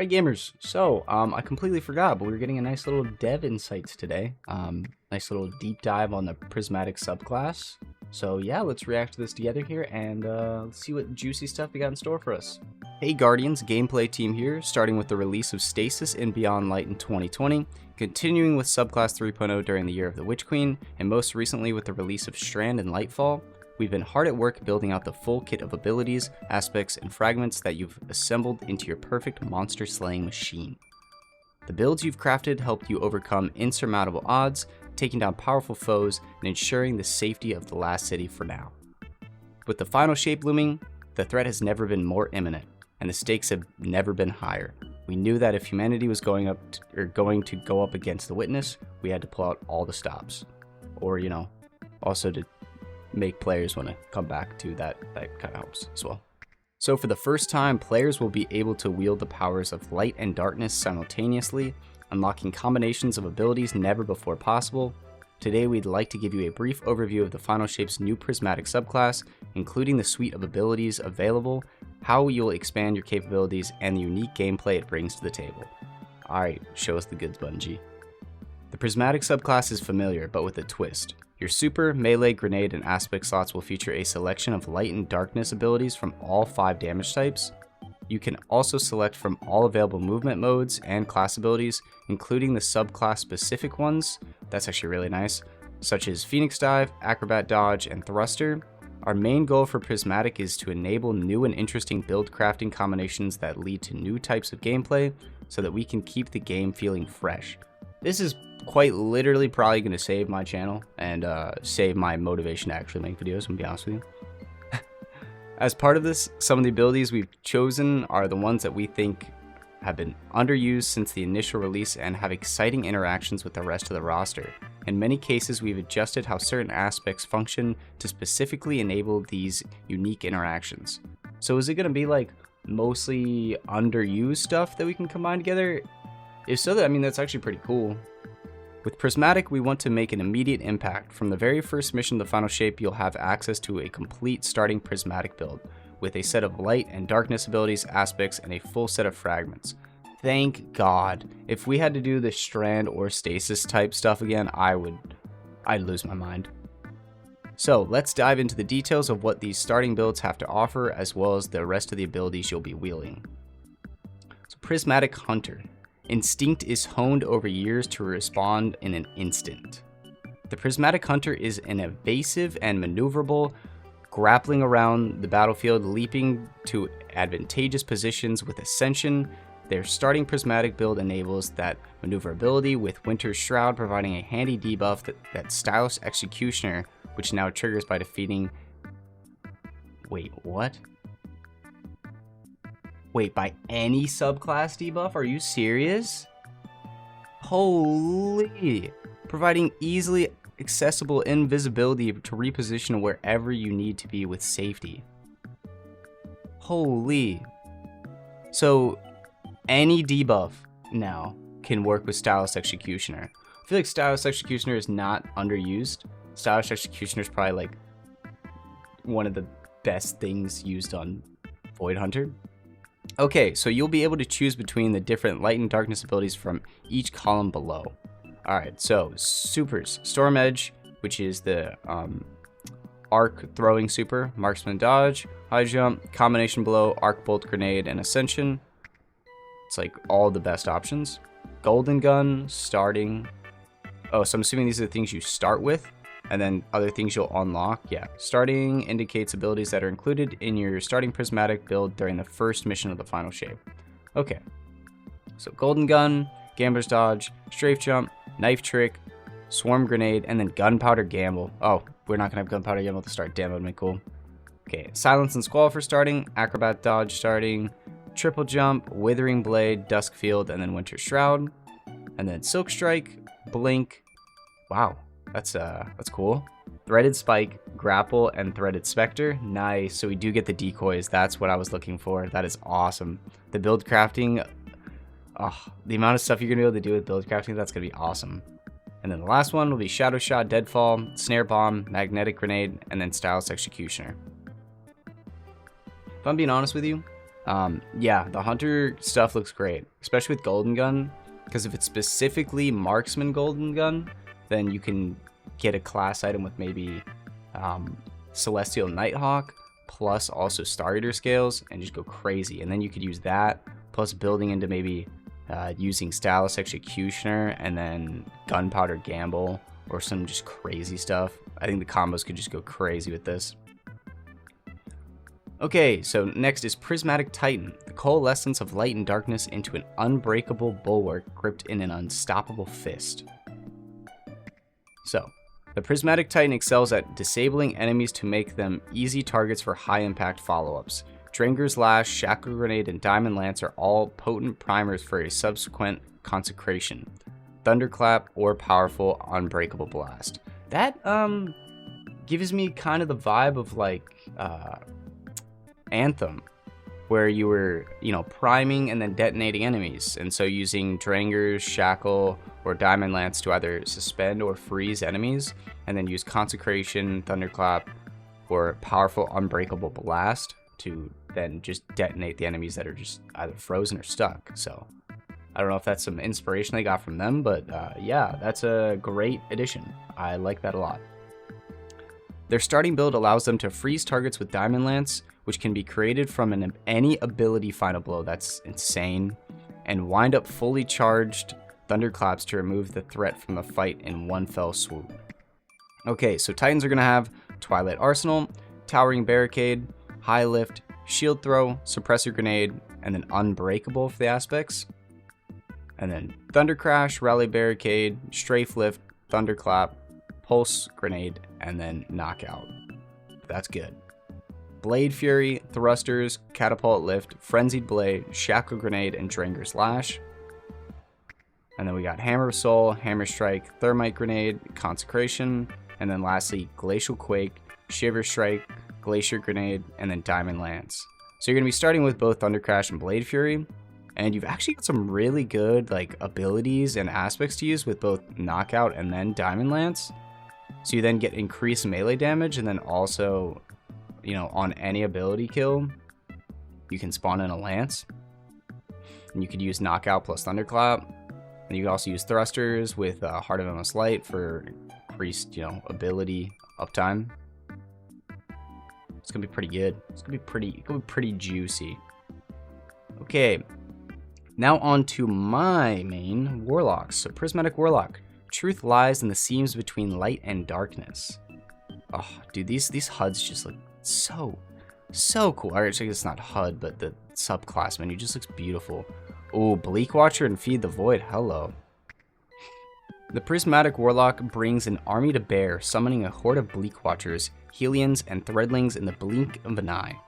Right, gamers. So, I completely forgot, but we were getting a nice little dev insights today. Nice little deep dive on the Prismatic subclass. So yeah, let's react to this together here and let's see what juicy stuff we got in store for us. Hey Guardians, gameplay team here, starting with the release of Stasis in Beyond Light in 2020, continuing with Subclass 3.0 during the Year of the Witch Queen, and most recently with the release of Strand and Lightfall. We've been hard at work building out the full kit of abilities, aspects, and fragments that you've assembled into your perfect monster slaying machine. The builds you've crafted helped you overcome insurmountable odds, taking down powerful foes, and ensuring the safety of the last city for now. With the final shape looming, the threat has never been more imminent, and the stakes have never been higher. We knew that if humanity was going to go up against the Witness, we had to pull out all the stops. Or, also to make players want to come back to that kind of helps as well. So for the first time, players will be able to wield the powers of light and darkness simultaneously, unlocking combinations of abilities never before possible. Today we'd like to give you a brief overview of the Final Shape's new Prismatic subclass, including the suite of abilities available, how you'll expand your capabilities, and the unique gameplay it brings to the table. Alright, show us the goods, Bungie. The Prismatic subclass is familiar, but with a twist. Your super, melee, grenade, and aspect slots will feature a selection of light and darkness abilities from all 5 damage types. You can also select from all available movement modes and class abilities, including the subclass specific ones, that's actually really nice, such as Phoenix Dive, Acrobat Dodge, and Thruster. Our main goal for Prismatic is to enable new and interesting build crafting combinations that lead to new types of gameplay, so that we can keep the game feeling fresh. This is quite literally probably going to save my channel and save my motivation to actually make videos, I'm gonna be honest with you. As part of this, some of the abilities we've chosen are the ones that we think have been underused since the initial release and have exciting interactions with the rest of the roster. In many cases, we've adjusted how certain aspects function to specifically enable these unique interactions. So is it going to be like mostly underused stuff that we can combine together? If so, that's actually pretty cool. With Prismatic, we want to make an immediate impact. From the very first mission of the Final Shape, you'll have access to a complete starting Prismatic build, with a set of light and darkness abilities, aspects, and a full set of fragments. Thank God. If we had to do the Strand or Stasis type stuff again, I'd lose my mind. So let's dive into the details of what these starting builds have to offer, as well as the rest of the abilities you'll be wielding. So Prismatic Hunter. Instinct is honed over years to respond in an instant. The Prismatic Hunter is an evasive and maneuverable, grappling around the battlefield, leaping to advantageous positions with Ascension. Their starting Prismatic build enables that maneuverability, with Winter's Shroud providing a handy debuff that Stylish Executioner, which now triggers by defeating... Wait, what? Wait, by any subclass debuff? Are you serious? Holy! Providing easily accessible invisibility to reposition wherever you need to be with safety. Holy. So, any debuff now can work with Stylish Executioner. I feel like Stylish Executioner is not underused. Stylish Executioner is probably like one of the best things used on Void Hunter. Okay, so you'll be able to choose between the different light and darkness abilities from each column below. Alright, so supers. Storm Edge, which is the arc throwing super, marksman dodge, high jump, combination below, arc bolt grenade, and ascension. It's like all the best options. Golden gun, starting. Oh, so I'm assuming these are the things you start with, and then other things you'll unlock. Yeah, starting indicates abilities that are included in your starting Prismatic build during the first mission of the Final Shape. Okay, so Golden Gun, Gambler's Dodge, Strafe Jump, Knife Trick, Swarm Grenade, and then Gunpowder Gamble. Oh, we're not gonna have Gunpowder Gamble to start. Damn, that would be cool. Okay, Silence and Squall for starting, Acrobat Dodge starting, Triple Jump, Withering Blade, Dusk Field, and then Winter's Shroud, and then Silk Strike, Blink. Wow. That's cool. Threaded Spike, Grapple, and Threaded Spectre. Nice. So we do get the decoys. That's what I was looking for. That is awesome. The build crafting, the amount of stuff you're going to be able to do with build crafting, that's going to be awesome. And then the last one will be Shadow Shot, Deadfall, Snare Bomb, Magnetic Grenade, and then Stylish Executioner. If I'm being honest with you, Yeah, the hunter stuff looks great, especially with golden gun, because if it's specifically marksman golden gun, then you can get a class item with maybe celestial nighthawk plus also star eater scales and just go crazy. And then you could use that plus building into maybe using stylus executioner and then gunpowder gamble or some just crazy stuff. I think the combos could just go crazy with this. Okay, so next is Prismatic Titan, the coalescence of light and darkness into an unbreakable bulwark gripped in an unstoppable fist. So, the Prismatic Titan excels at disabling enemies to make them easy targets for high-impact follow-ups. Dranger's Lash, Shackle Grenade, and Diamond Lance are all potent primers for a subsequent consecration. Thunderclap or powerful Unbreakable Blast. That gives me kind of the vibe of like Anthem, where you were, priming and then detonating enemies, and so using Dranger's, Shackle, or Diamond Lance to either suspend or freeze enemies, and then use Consecration, Thunderclap, or Powerful Unbreakable Blast to then just detonate the enemies that are just either frozen or stuck. So I don't know if that's some inspiration they got from them, but yeah, that's a great addition. I like that a lot. Their starting build allows them to freeze targets with Diamond Lance, which can be created from any ability final blow. That's insane. And wind up fully charged Thunderclaps to remove the threat from the fight in one fell swoop. Okay, so Titans are going to have Twilight Arsenal, Towering Barricade, High Lift, Shield Throw, Suppressor Grenade, and then Unbreakable for the aspects. And then Thunder Crash, Rally Barricade, Strafe Lift, Thunderclap, Pulse Grenade, and then Knockout. That's good. Blade Fury, Thrusters, Catapult Lift, Frenzied Blade, Shackle Grenade, and Dranger's Lash. And then we got Hammer of Soul, Hammer Strike, Thermite Grenade, Consecration, and then lastly Glacial Quake, Shiver Strike, Glacier Grenade, and then Diamond Lance. So you're going to be starting with both Thunder Crash and Blade Fury, and you've actually got some really good abilities and aspects to use with both Knockout and then Diamond Lance. So you then get increased melee damage, and then also, on any ability kill, you can spawn in a Lance. And you could use Knockout plus Thunderclap. And you can also use Thrusters with Heart of Endless Light for increased, ability uptime. It's gonna be pretty good. It's gonna be pretty juicy. Okay, now on to my main Warlocks. So Prismatic Warlock. Truth lies in the seams between light and darkness. Oh, dude, these HUDs just look so cool. Or actually, it's not HUD, but the subclass menu just looks beautiful. Oh, Bleak Watcher and Feed the Void. Hello. The Prismatic Warlock brings an army to bear, summoning a horde of Bleak Watchers, Helions, and Threadlings in the blink of an eye.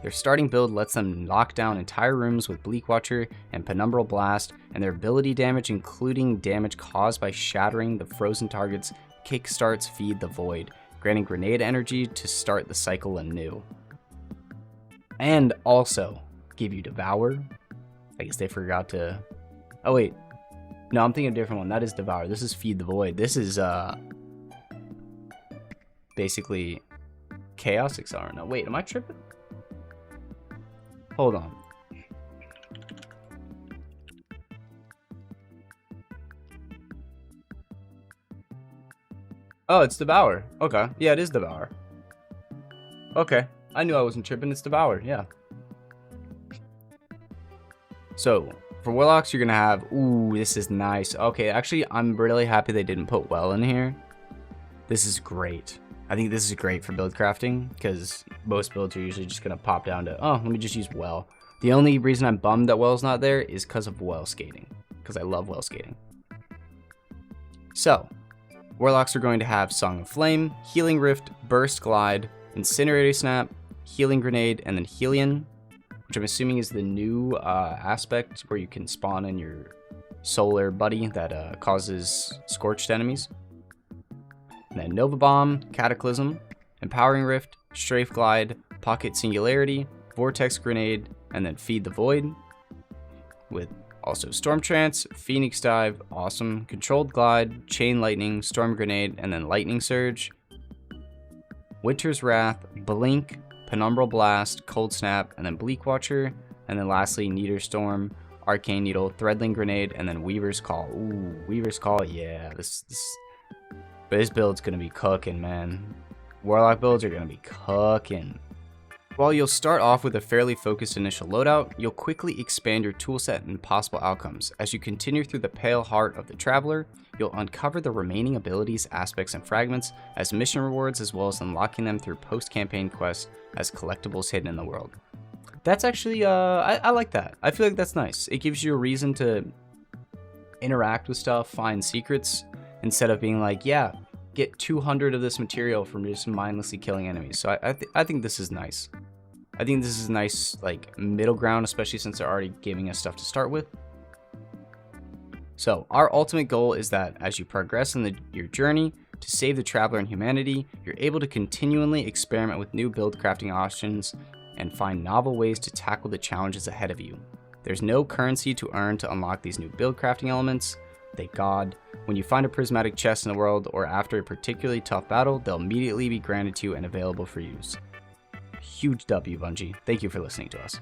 Their starting build lets them lock down entire rooms with Bleak Watcher and Penumbral Blast, and their ability damage, including damage caused by shattering the frozen targets, kickstarts Feed the Void, granting grenade energy to start the cycle anew. And also give you Devour. I guess they forgot to... Oh wait, no, I'm thinking of a different one. That is Devour. This is Feed the Void. This is basically Chaos Accelerant. No, wait, am I tripping? Hold on. Oh, it's Devour. Okay. Yeah, it is Devour. Okay. I knew I wasn't tripping. It's Devour. Yeah. So, for Warlocks, you're going to have... Ooh, this is nice. Okay, actually, I'm really happy they didn't put Well in here. This is great. I think this is great for build crafting, because most builds are usually just going to pop down to, oh, let me just use Well. The only reason I'm bummed that Well's not there is because of Well Skating, because I love Well Skating. So, Warlocks are going to have Song of Flame, Healing Rift, Burst Glide, Incinerator Snap, Healing Grenade, and then Helion, which I'm assuming is the new aspect where you can spawn in your solar buddy that causes scorched enemies. And then Nova Bomb, Cataclysm, Empowering Rift, Strafe Glide, Pocket Singularity, Vortex Grenade, and then Feed the Void. With also Storm Trance, Phoenix Dive, awesome, Controlled Glide, Chain Lightning, Storm Grenade, and then Lightning Surge. Winter's Wrath, Blink, Penumbral Blast, Cold Snap, and then Bleak Watcher, and then lastly Neater Storm, Arcane Needle, Threadling Grenade, and then Weaver's Call. Ooh, Weaver's Call, yeah, this build's gonna be cooking, man. Warlock builds are gonna be cooking. While you'll start off with a fairly focused initial loadout, you'll quickly expand your toolset and possible outcomes. As you continue through the pale heart of the Traveler, you'll uncover the remaining abilities, aspects, and fragments as mission rewards, as well as unlocking them through post-campaign quests as collectibles hidden in the world. That's actually, I like that. I feel like that's nice. It gives you a reason to interact with stuff, find secrets, instead of being like, yeah, get 200 of this material from just mindlessly killing enemies. So I think this is nice. I think this is a nice, like, middle ground, especially since they're already giving us stuff to start with. So our ultimate goal is that as you progress in your journey to save the Traveler and humanity, you're able to continually experiment with new build crafting options and find novel ways to tackle the challenges ahead of you. There's no currency to earn to unlock these new build crafting elements. Thank God. When you find a prismatic chest in the world or after a particularly tough battle, they'll immediately be granted to you and available for use. Huge W, Bungie. Thank you for listening to us.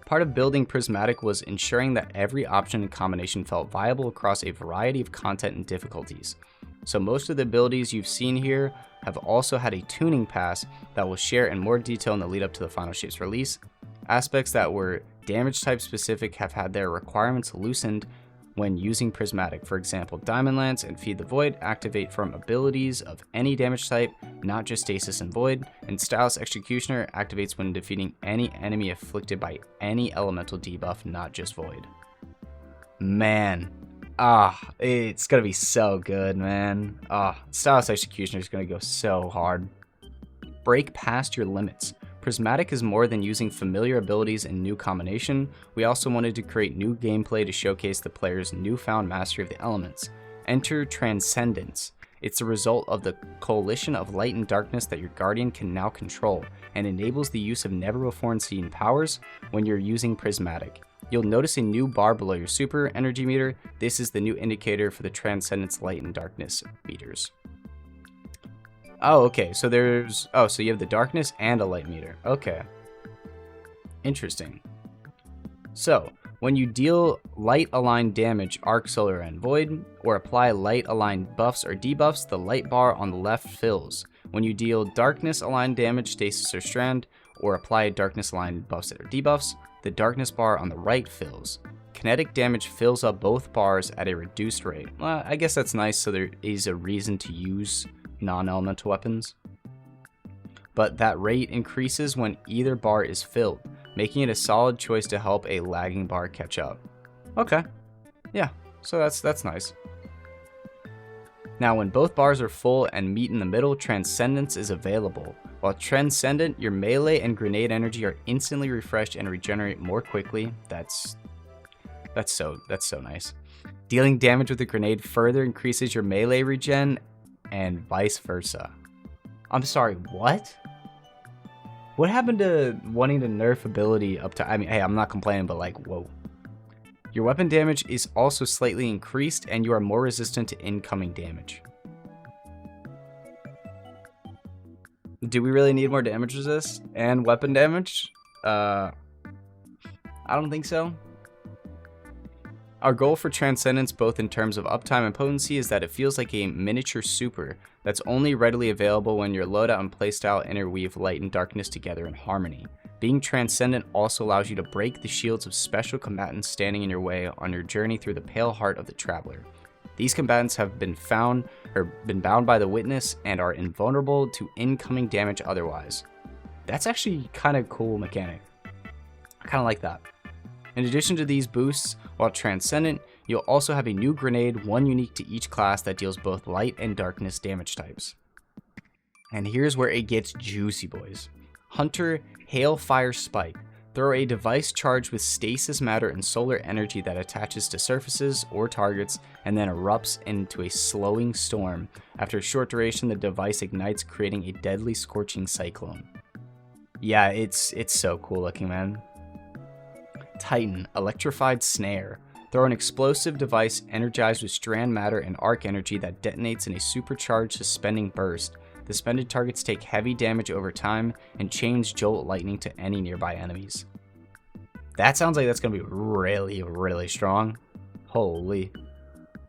Part of building Prismatic was ensuring that every option and combination felt viable across a variety of content and difficulties. So most of the abilities you've seen here have also had a tuning pass that we'll share in more detail in the lead up to the Final Shapes release. Aspects that were damage type specific have had their requirements loosened when using Prismatic. For example, Diamond Lance and Feed the Void activate from abilities of any damage type, not just Stasis and Void, and Stylus Executioner activates when defeating any enemy afflicted by any elemental debuff, not just Void. Man, it's gonna be so good, man. Stylus Executioner is gonna go so hard. Break past your limits. Prismatic is more than using familiar abilities in new combination. We also wanted to create new gameplay to showcase the player's newfound mastery of the elements. Enter Transcendence. It's the result of the coalition of light and darkness that your Guardian can now control, and enables the use of never-before-seen powers when you're using Prismatic. You'll notice a new bar below your super energy meter. This is the new indicator for the Transcendence light and darkness meters. Oh, okay, so so you have the darkness and a light meter. Okay. Interesting. So, when you deal light-aligned damage, Arc, Solar, and Void, or apply light-aligned buffs or debuffs, the light bar on the left fills. When you deal darkness-aligned damage, Stasis or Strand, or apply darkness-aligned buffs or debuffs, the darkness bar on the right fills. Kinetic damage fills up both bars at a reduced rate. Well, I guess that's nice, so there is a reason to use non-elemental weapons. But that rate increases when either bar is filled, making it a solid choice to help a lagging bar catch up. Okay, yeah, so that's nice. Now when both bars are full and meet in the middle, Transcendence is available. While Transcendent, your melee and grenade energy are instantly refreshed and regenerate more quickly. That's so nice. Dealing damage with a grenade further increases your melee regen, and vice versa. I'm sorry, what? What happened to wanting to nerf ability up to, I mean, hey, I'm not complaining, but like, whoa. Your weapon damage is also slightly increased, and you are more resistant to incoming damage. Do we really need more damage resist and weapon damage? I don't think so. Our goal for Transcendence, both in terms of uptime and potency, is that it feels like a miniature super that's only readily available when your loadout and playstyle interweave light and darkness together in harmony. Being Transcendent also allows you to break the shields of special combatants standing in your way on your journey through the pale heart of the Traveler. These combatants have been bound by the Witness and are invulnerable to incoming damage otherwise. That's actually kind of cool mechanic. I kind of like that. In addition to these boosts, while Transcendent, you'll also have a new grenade, one unique to each class that deals both light and darkness damage types. And here's where it gets juicy, boys. Hunter Hailfire Spike. Throw a device charged with stasis matter and solar energy that attaches to surfaces or targets and then erupts into a slowing storm. After a short duration, the device ignites, creating a deadly scorching cyclone. Yeah, it's so cool looking, man. Titan Electrified Snare. Throw an explosive device energized with strand matter and arc energy that detonates in a supercharged suspending burst. The suspended targets take heavy damage over time and chains jolt lightning to any nearby enemies. That sounds like that's going to be really, really strong. Holy.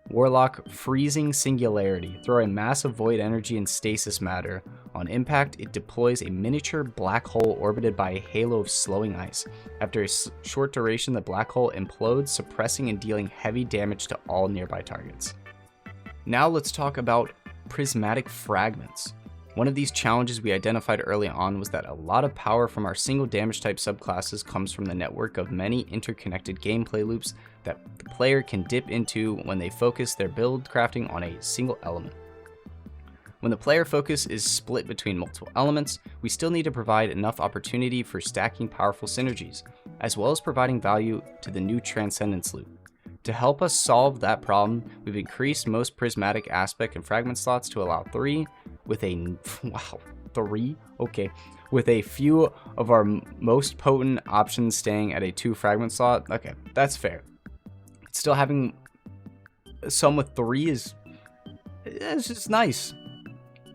Warlock Freezing Singularity. Throw a massive void energy and stasis matter. On impact, it deploys a miniature black hole orbited by a halo of slowing ice. After a short duration, the black hole implodes, suppressing and dealing heavy damage to all nearby targets. Now let's talk about Prismatic Fragments. One of these challenges we identified early on was that a lot of power from our single damage type subclasses comes from the network of many interconnected gameplay loops that the player can dip into when they focus their build crafting on a single element. When the player focus is split between multiple elements, we still need to provide enough opportunity for stacking powerful synergies, as well as providing value to the new Transcendence loop. To help us solve that problem, we've increased most prismatic aspect and fragment slots to allow 3, with a with a few of our most potent options staying at a 2 fragment slot. Okay, that's fair. Still having some with 3 is just nice.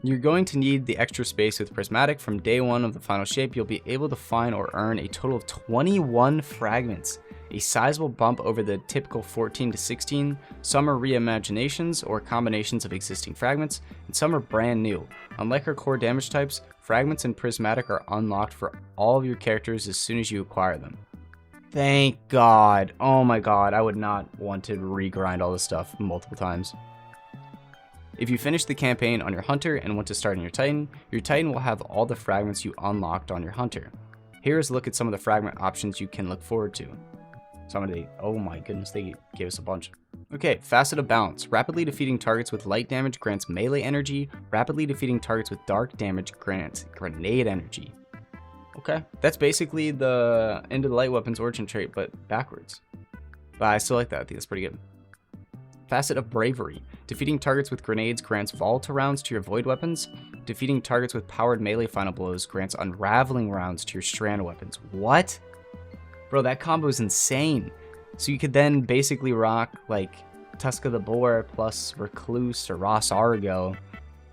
You're going to need the extra space with Prismatic. From day 1 of the final shape, you'll be able to find or earn a total of 21 fragments, a sizable bump over the typical 14 to 16. Some are reimaginations or combinations of existing fragments, and some are brand new. Unlike our core damage types, fragments and Prismatic are unlocked for all of your characters as soon as you acquire them. Thank God. Oh my God, I would not want to regrind all this stuff multiple times. If you finish the campaign on your Hunter and want to start on your Titan will have all the fragments you unlocked on your Hunter. Here is a look at some of the fragment options you can look forward to. Oh my goodness, they gave us a bunch. Okay, Facet of Balance. Rapidly defeating targets with light damage grants melee energy. Rapidly defeating targets with dark damage grants grenade energy. Okay, that's basically the End of the Light Weapons origin trait, but backwards. But I still like that. I think that's pretty good. Facet of Bravery. Defeating targets with grenades grants volatile rounds to your void weapons. Defeating targets with powered melee final blows grants unraveling rounds to your strand weapons. What? Bro, that combo is insane. So you could then basically rock like Tusk of the Boar plus Recluse or Ross Argo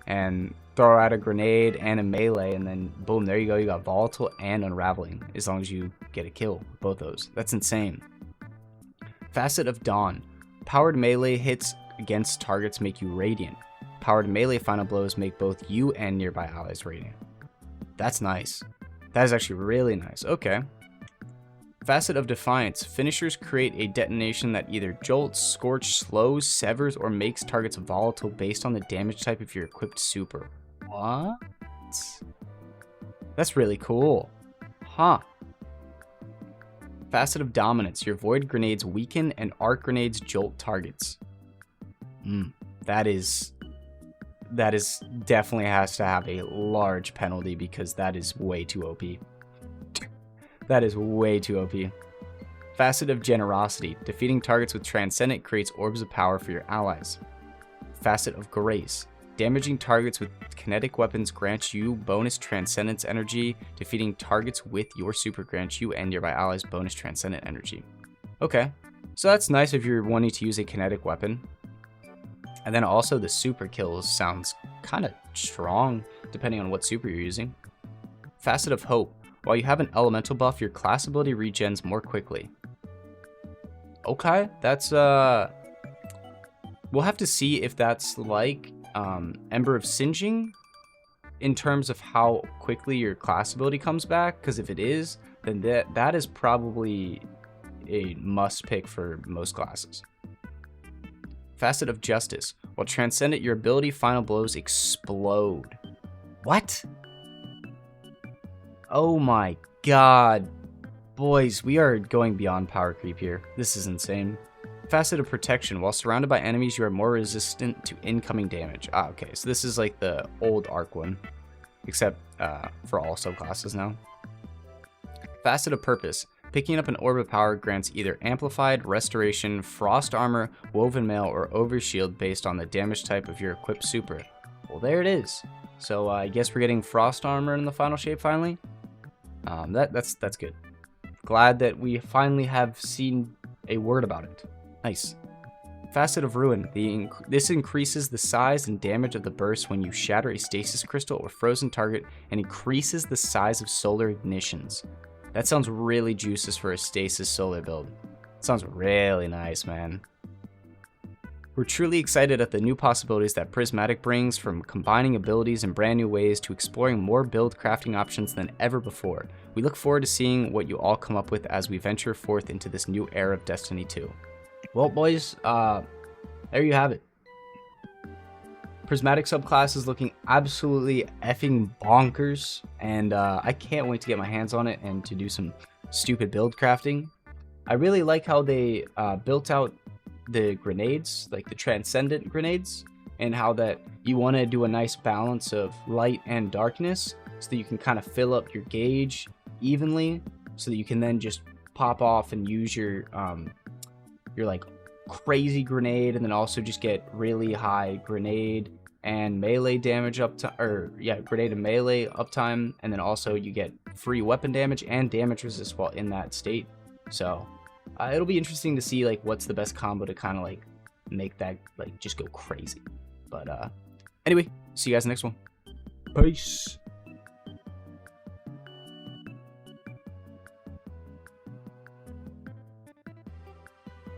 and throw out a grenade and a melee, and then boom, there you go. You got volatile and unraveling as long as you get a kill with both those. That's insane. Facet of Dawn. Powered melee hits against targets make you radiant. Powered melee final blows make both you and nearby allies radiant. That's nice. That is actually really nice. Okay. Facet of Defiance. Finishers create a detonation that either jolts, scorch, slows, severs, or makes targets volatile based on the damage type of your equipped super. What? That's really cool. Huh. Facet of Dominance. Your void grenades weaken and arc grenades jolt targets. That is definitely has to have a large penalty because that is way too OP. That is way too OP. Facet of Generosity. Defeating targets with Transcendent creates orbs of power for your allies. Facet of Grace. Damaging targets with kinetic weapons grants you bonus Transcendence energy. Defeating targets with your super grants you and nearby allies bonus Transcendent energy. Okay, so that's nice if you're wanting to use a kinetic weapon. And then also the super kills sounds kind of strong depending on what super you're using. Facet of Hope. While you have an elemental buff, your class ability regens more quickly. Okay, that's we'll have to see if that's like Ember of Singeing in terms of how quickly your class ability comes back, because if it is, then that is probably a must pick for most classes. Facet of Justice. While Transcendent, your ability final blows explode. What? Oh my god. Boys, we are going beyond power creep here. This is insane. Facet of Protection. While surrounded by enemies, you are more resistant to incoming damage. Ah, okay. So this is like the old Arc one, except for all subclasses now. Facet of Purpose. Picking up an Orb of Power grants either Amplified, Restoration, Frost Armor, Woven Mail, or Overshield based on the damage type of your equipped super. Well, there it is. So I guess we're getting Frost Armor in the final shape finally. That's good. Glad that we finally have seen a word about it. Nice. Facet of Ruin. This increases the size and damage of the burst when you shatter a stasis crystal or frozen target and increases the size of solar ignitions. That sounds really juices for a stasis solar build. Sounds really nice, man. We're truly excited at the new possibilities that Prismatic brings, from combining abilities in brand new ways to exploring more build crafting options than ever before. We look forward to seeing what you all come up with as we venture forth into this new era of Destiny 2. Well, boys, there you have it. Prismatic subclass is looking absolutely effing bonkers, and I can't wait to get my hands on it and to do some stupid build crafting. I really like how they built out the grenades, like the Transcendent grenades, and how that you want to do a nice balance of light and darkness so that you can kind of fill up your gauge evenly, so that you can then just pop off and use your like crazy grenade, and then also just get really high grenade and melee damage grenade and melee uptime, and then also you get free weapon damage and damage resist while in that state. So it'll be interesting to see like what's the best combo to kind of like make that like just go crazy. But anyway, see you guys next one. Peace.